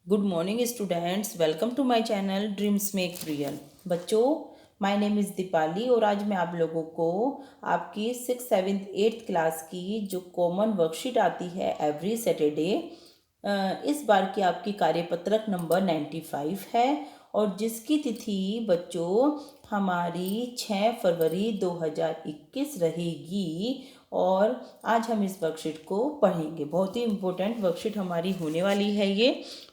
Good morning students, welcome to my channel dreams make real. बच्चों, my name is Deepali और आज मैं आप लोगों को आपकी 6th 7th 8th क्लास की जो कॉमन वर्कशीट आती है एवरी सैटरडे, इस बार की आपकी कार्यपत्रक नंबर 95 है और जिसकी तिथि बच्चों हमारी 6 फरवरी 2021 रहेगी। और आज हम इस वर्कशीट को पढ़ेंगे। बहुत ही इम्पोर्टेंट वर्कशीट हमारी होने वाली है ये,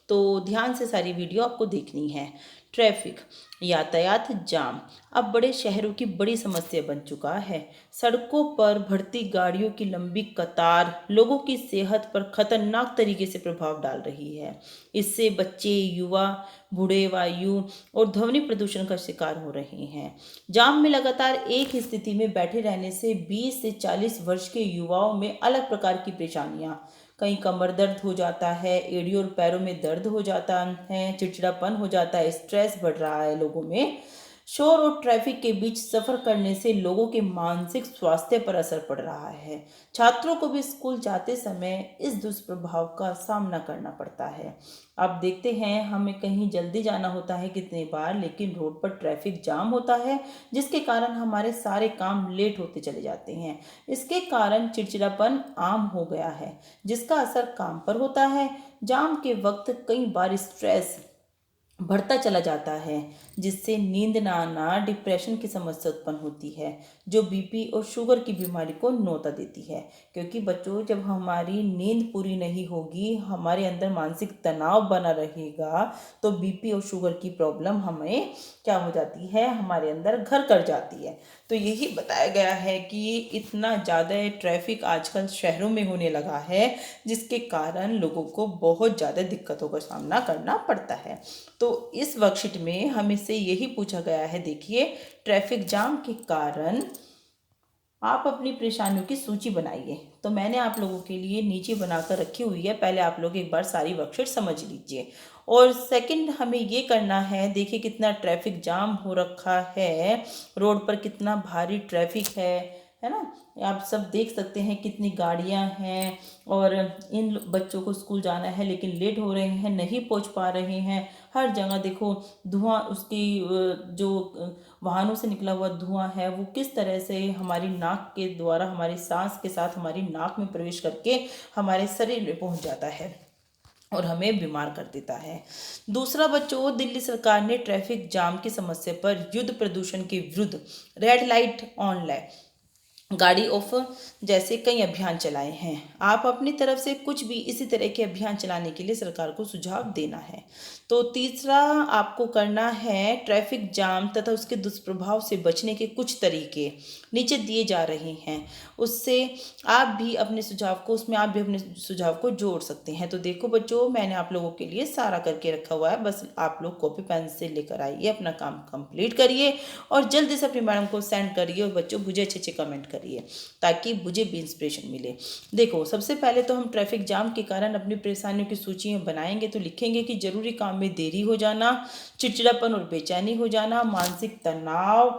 तो ध्यान से सारी वीडियो आपको देखनी है। ट्रैफिक, यातायात जाम अब बड़े शहरों की बड़ी समस्या बन चुका है। सड़कों पर बढ़ती गाड़ियों की लंबी कतार लोगों की सेहत पर खतरनाक तरीके से प्रभाव डाल रही है। इससे बच्चे, युवा, बूढ़े वायु और ध्वनि प्रदूषण का शिकार हो रहे हैं। जाम में लगातार एक ही स्थिति में बैठे रहने से 20 से 40 वर्ष के युवाओं में अलग प्रकार की परेशानियां, कहीं कमर दर्द हो जाता है, एड़ियों और पैरों में दर्द हो जाता है, चिड़चिड़ापन हो जाता है, स्ट्रेस बढ़ रहा है लोगों में। शोर और ट्रैफिक के बीच सफर करने से लोगों के मानसिक स्वास्थ्य पर असर पड़ रहा है। छात्रों को भी स्कूल जाते समय इस दुष्प्रभाव का सामना करना पड़ता है। अब देखते हैं, हमें कहीं जल्दी जाना होता है कितनी बार, लेकिन रोड पर ट्रैफिक जाम होता है जिसके कारण हमारे सारे काम लेट होते चले जाते हैं। इसके कारण चिड़चिड़ापन आम हो गया है जिसका असर काम पर होता है। जाम के वक्त कई बार स्ट्रेस बढ़ता चला जाता है जिससे नींद ना आना, डिप्रेशन की समस्या उत्पन्न होती है जो बीपी और शुगर की बीमारी को न्योता देती है। क्योंकि बच्चों, जब हमारी नींद पूरी नहीं होगी, हमारे अंदर मानसिक तनाव बना रहेगा, तो बीपी और शुगर की प्रॉब्लम हमें क्या हो जाती है, हमारे अंदर घर कर जाती है। तो यही बताया गया है कि इतना ज़्यादा ट्रैफिक आजकल शहरों में होने लगा है जिसके कारण लोगों को बहुत ज़्यादा दिक्कतों का सामना करना पड़ता है। तो इस वर्कशीट में हमें से यही पूछा गया है, देखिए, ट्रैफिक जाम के कारण आप अपनी परेशानियों की सूची बनाइए। तो मैंने आप लोगों के लिए नीचे बनाकर रखी हुई है, पहले आप लोग एक बार सारी वर्कशीट समझ लीजिए। और सेकंड हमें ये करना है, देखिए कितना ट्रैफिक जाम हो रखा है, रोड पर कितना भारी ट्रैफिक है ना। आप सब देख सकते हैं कितनी गाड़ियां हैं और इन बच्चों को स्कूल जाना है लेकिन लेट हो रहे हैं, नहीं पहुंच पा रहे हैं। हर जगह देखो धुआं, उसकी जो वाहनों से निकला हुआ धुआं है वो किस तरह से हमारी नाक के द्वारा, हमारी सांस के साथ हमारी नाक में प्रवेश करके हमारे शरीर में पहुंच जाता है और हमें बीमार कर देता है। दूसरा बच्चों, दिल्ली सरकार ने ट्रैफिक जाम की समस्या पर युद्ध प्रदूषण के विरुद्ध रेड लाइट ऑन गाड़ी ऑफ जैसे कई अभियान चलाए हैं। आप अपनी तरफ से कुछ भी इसी तरह के अभियान चलाने के लिए सरकार को सुझाव देना है। तो तीसरा आपको करना है, ट्रैफिक जाम तथा उसके दुष्प्रभाव से बचने के कुछ तरीके नीचे दिए जा रहे हैं, उससे आप भी अपने सुझाव को, उसमें आप भी अपने सुझाव को जोड़ सकते हैं। तो देखो बच्चों, मैंने आप लोगों के लिए सारा करके रखा हुआ है, बस आप लोग कॉपी पेन से लेकर आइए, अपना काम कंप्लीट करिए और जल्दी से अपनी मैडम को सेंड करिए। और बच्चों, मुझे अच्छे अच्छे कमेंट करिए ताकि मुझे भी इंस्पिरेशन मिले। देखो, सबसे पहले तो हम ट्रैफिक जाम के कारण अपनी परेशानियों की सूची बनाएंगे। तो लिखेंगे कि जरूरी काम में देरी हो जाना, चिड़चिड़ापन और बेचैनी हो जाना, मानसिक तनाव,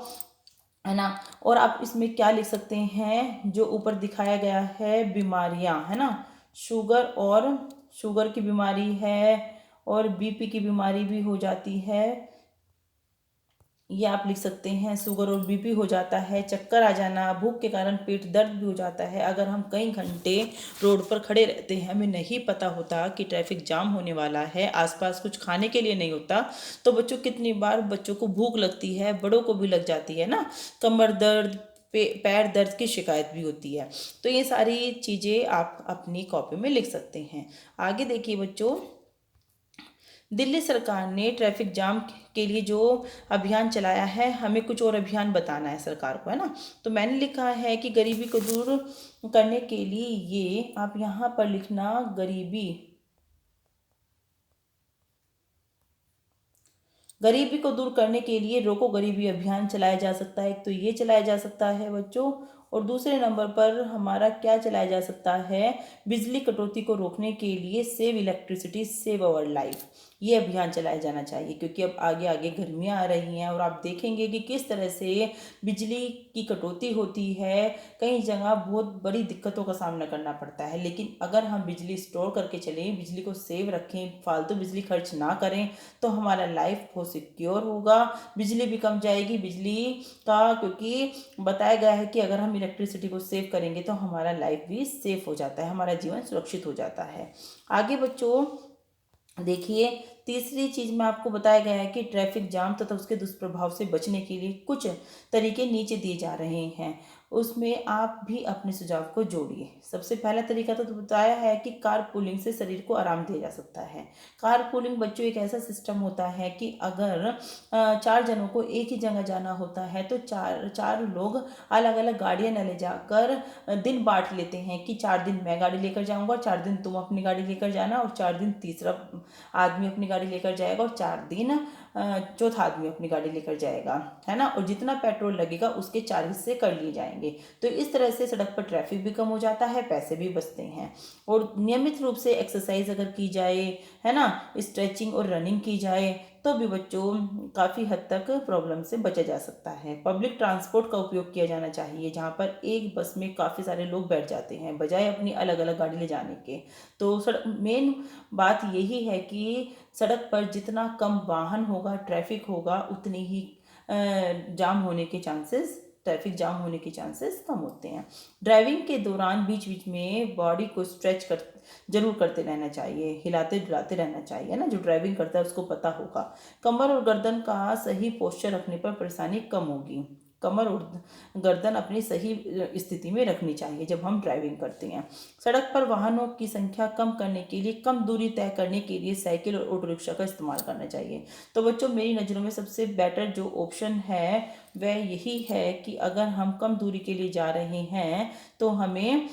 है ना। और आप इसमें क्या लिख सकते हैं, जो ऊपर दिखाया गया है, बीमारियां, है ना, शुगर की बीमारी है और बीपी की बीमारी भी हो जाती है, ये आप लिख सकते हैं। शुगर और बीपी हो जाता है, चक्कर आ जाना, भूख के कारण पेट दर्द भी हो जाता है। अगर हम कई घंटे रोड पर खड़े रहते हैं, हमें नहीं पता होता कि ट्रैफिक जाम होने वाला है, आसपास कुछ खाने के लिए नहीं होता, तो बच्चों कितनी बार बच्चों को भूख लगती है, बड़ों को भी लग जाती है ना, कमर दर्द, पैर दर्द की शिकायत भी होती है। तो ये सारी चीज़ें आप अपनी कॉपी में लिख सकते हैं। आगे देखिए बच्चों, दिल्ली सरकार ने ट्रैफिक जाम के लिए जो अभियान चलाया है, हमें कुछ और अभियान बताना है सरकार को, है ना। तो मैंने लिखा है कि गरीबी को दूर करने के लिए, ये आप यहाँ पर लिखना, गरीबी को दूर करने के लिए रोको गरीबी अभियान चलाया जा सकता है। एक तो ये चलाया जा सकता है बच्चों, और दूसरे नंबर पर हमारा क्या चलाया जा सकता है, बिजली कटौती को रोकने के लिए save electricity save our life. ये अभियान चलाया जाना चाहिए, क्योंकि अब आगे आगे गर्मियाँ आ रही हैं और आप देखेंगे कि किस तरह से बिजली की कटौती होती है। कई जगह बहुत बड़ी दिक्कतों का सामना करना पड़ता है। लेकिन अगर हम बिजली स्टोर करके चलें, बिजली को सेव रखें, फालतू बिजली खर्च ना करें, तो हमारा लाइफ बहुत सिक्योर होगा। बिजली भी कम जाएगी, बिजली का, क्योंकि बताया गया है कि अगर हम इलेक्ट्रिसिटी को सेव करेंगे तो हमारा लाइफ भी सेफ हो जाता है, हमारा जीवन सुरक्षित हो जाता है। आगे बच्चों देखिए, तीसरी चीज में आपको बताया गया है कि ट्रैफिक जाम तथा उसके दुष्प्रभाव से बचने के लिए कुछ तरीके नीचे दिए जा रहे हैं, उसमें आप भी अपने सुझाव को जोड़िए। सबसे पहला तरीका तो बताया है कि कार पूलिंग से शरीर को आराम दिया जा सकता है। कार पूलिंग बच्चों एक ऐसा सिस्टम होता है कि अगर 4 जनों को एक ही जगह जाना होता है तो चार चार लोग अलग अलग गाड़ियां न ले जाकर दिन बांट लेते हैं कि 4 दिन मैं गाड़ी लेकर जाऊंगा और 4 दिन तुम अपनी गाड़ी लेकर जाना और 4 दिन तीसरा आदमी अपनी गाड़ी लेकर जाएगा और 4 दिन चौथा आदमी अपनी गाड़ी लेकर जाएगा, है ना। और जितना पेट्रोल लगेगा उसके 4 हिस्से कर लिए जाएंगे। तो इस तरह से सड़क पर ट्रैफिक भी कम हो जाता है, पैसे भी बचते हैं। और नियमित रूप से एक्सरसाइज अगर की जाए, है ना, स्ट्रेचिंग और रनिंग की जाए, तो भी बच्चों काफ़ी हद तक प्रॉब्लम से बचा जा सकता है। पब्लिक ट्रांसपोर्ट का उपयोग किया जाना चाहिए, जहाँ पर एक बस में काफ़ी सारे लोग बैठ जाते हैं बजाय अपनी अलग अलग गाड़ी ले जाने के। तो सड़क मेन बात यही है कि सड़क पर जितना कम वाहन होगा, ट्रैफिक होगा, उतनी ही जाम होने के चांसेस ट्रैफिक जाम होने के चांसेस कम होते हैं। ड्राइविंग के दौरान बीच बीच में बॉडी को स्ट्रेच कर जरूर करते रहना चाहिए, हिलाते डुलाते रहना चाहिए ना। जो ड्राइविंग करता है उसको पता होगा। कमर और गर्दन का सही पोस्चर रखने पर परेशानी कम होगी। कमर और गर्दन अपनी सही स्थिति में रखनी चाहिए जब हम ड्राइविंग करते हैं। सड़क पर वाहनों की संख्या कम करने के लिए, कम दूरी तय करने के लिए साइकिल और ऑटो रिक्शा का इस्तेमाल करना चाहिए। तो बच्चों मेरी नज़रों में सबसे बेटर जो ऑप्शन है वह यही है कि अगर हम कम दूरी के लिए जा रहे हैं तो हमें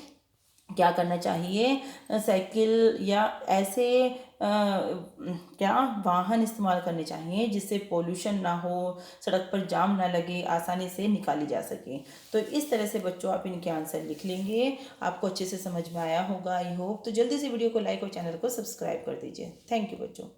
क्या करना चाहिए, साइकिल या ऐसे क्या वाहन इस्तेमाल करने चाहिए जिससे पोल्यूशन ना हो, सड़क पर जाम ना लगे, आसानी से निकाली जा सके। तो इस तरह से बच्चों आप इनके आंसर लिख लेंगे, आपको अच्छे से समझ में आया होगा आई होप। तो जल्दी से वीडियो को लाइक और चैनल को सब्सक्राइब कर दीजिए। थैंक यू बच्चों।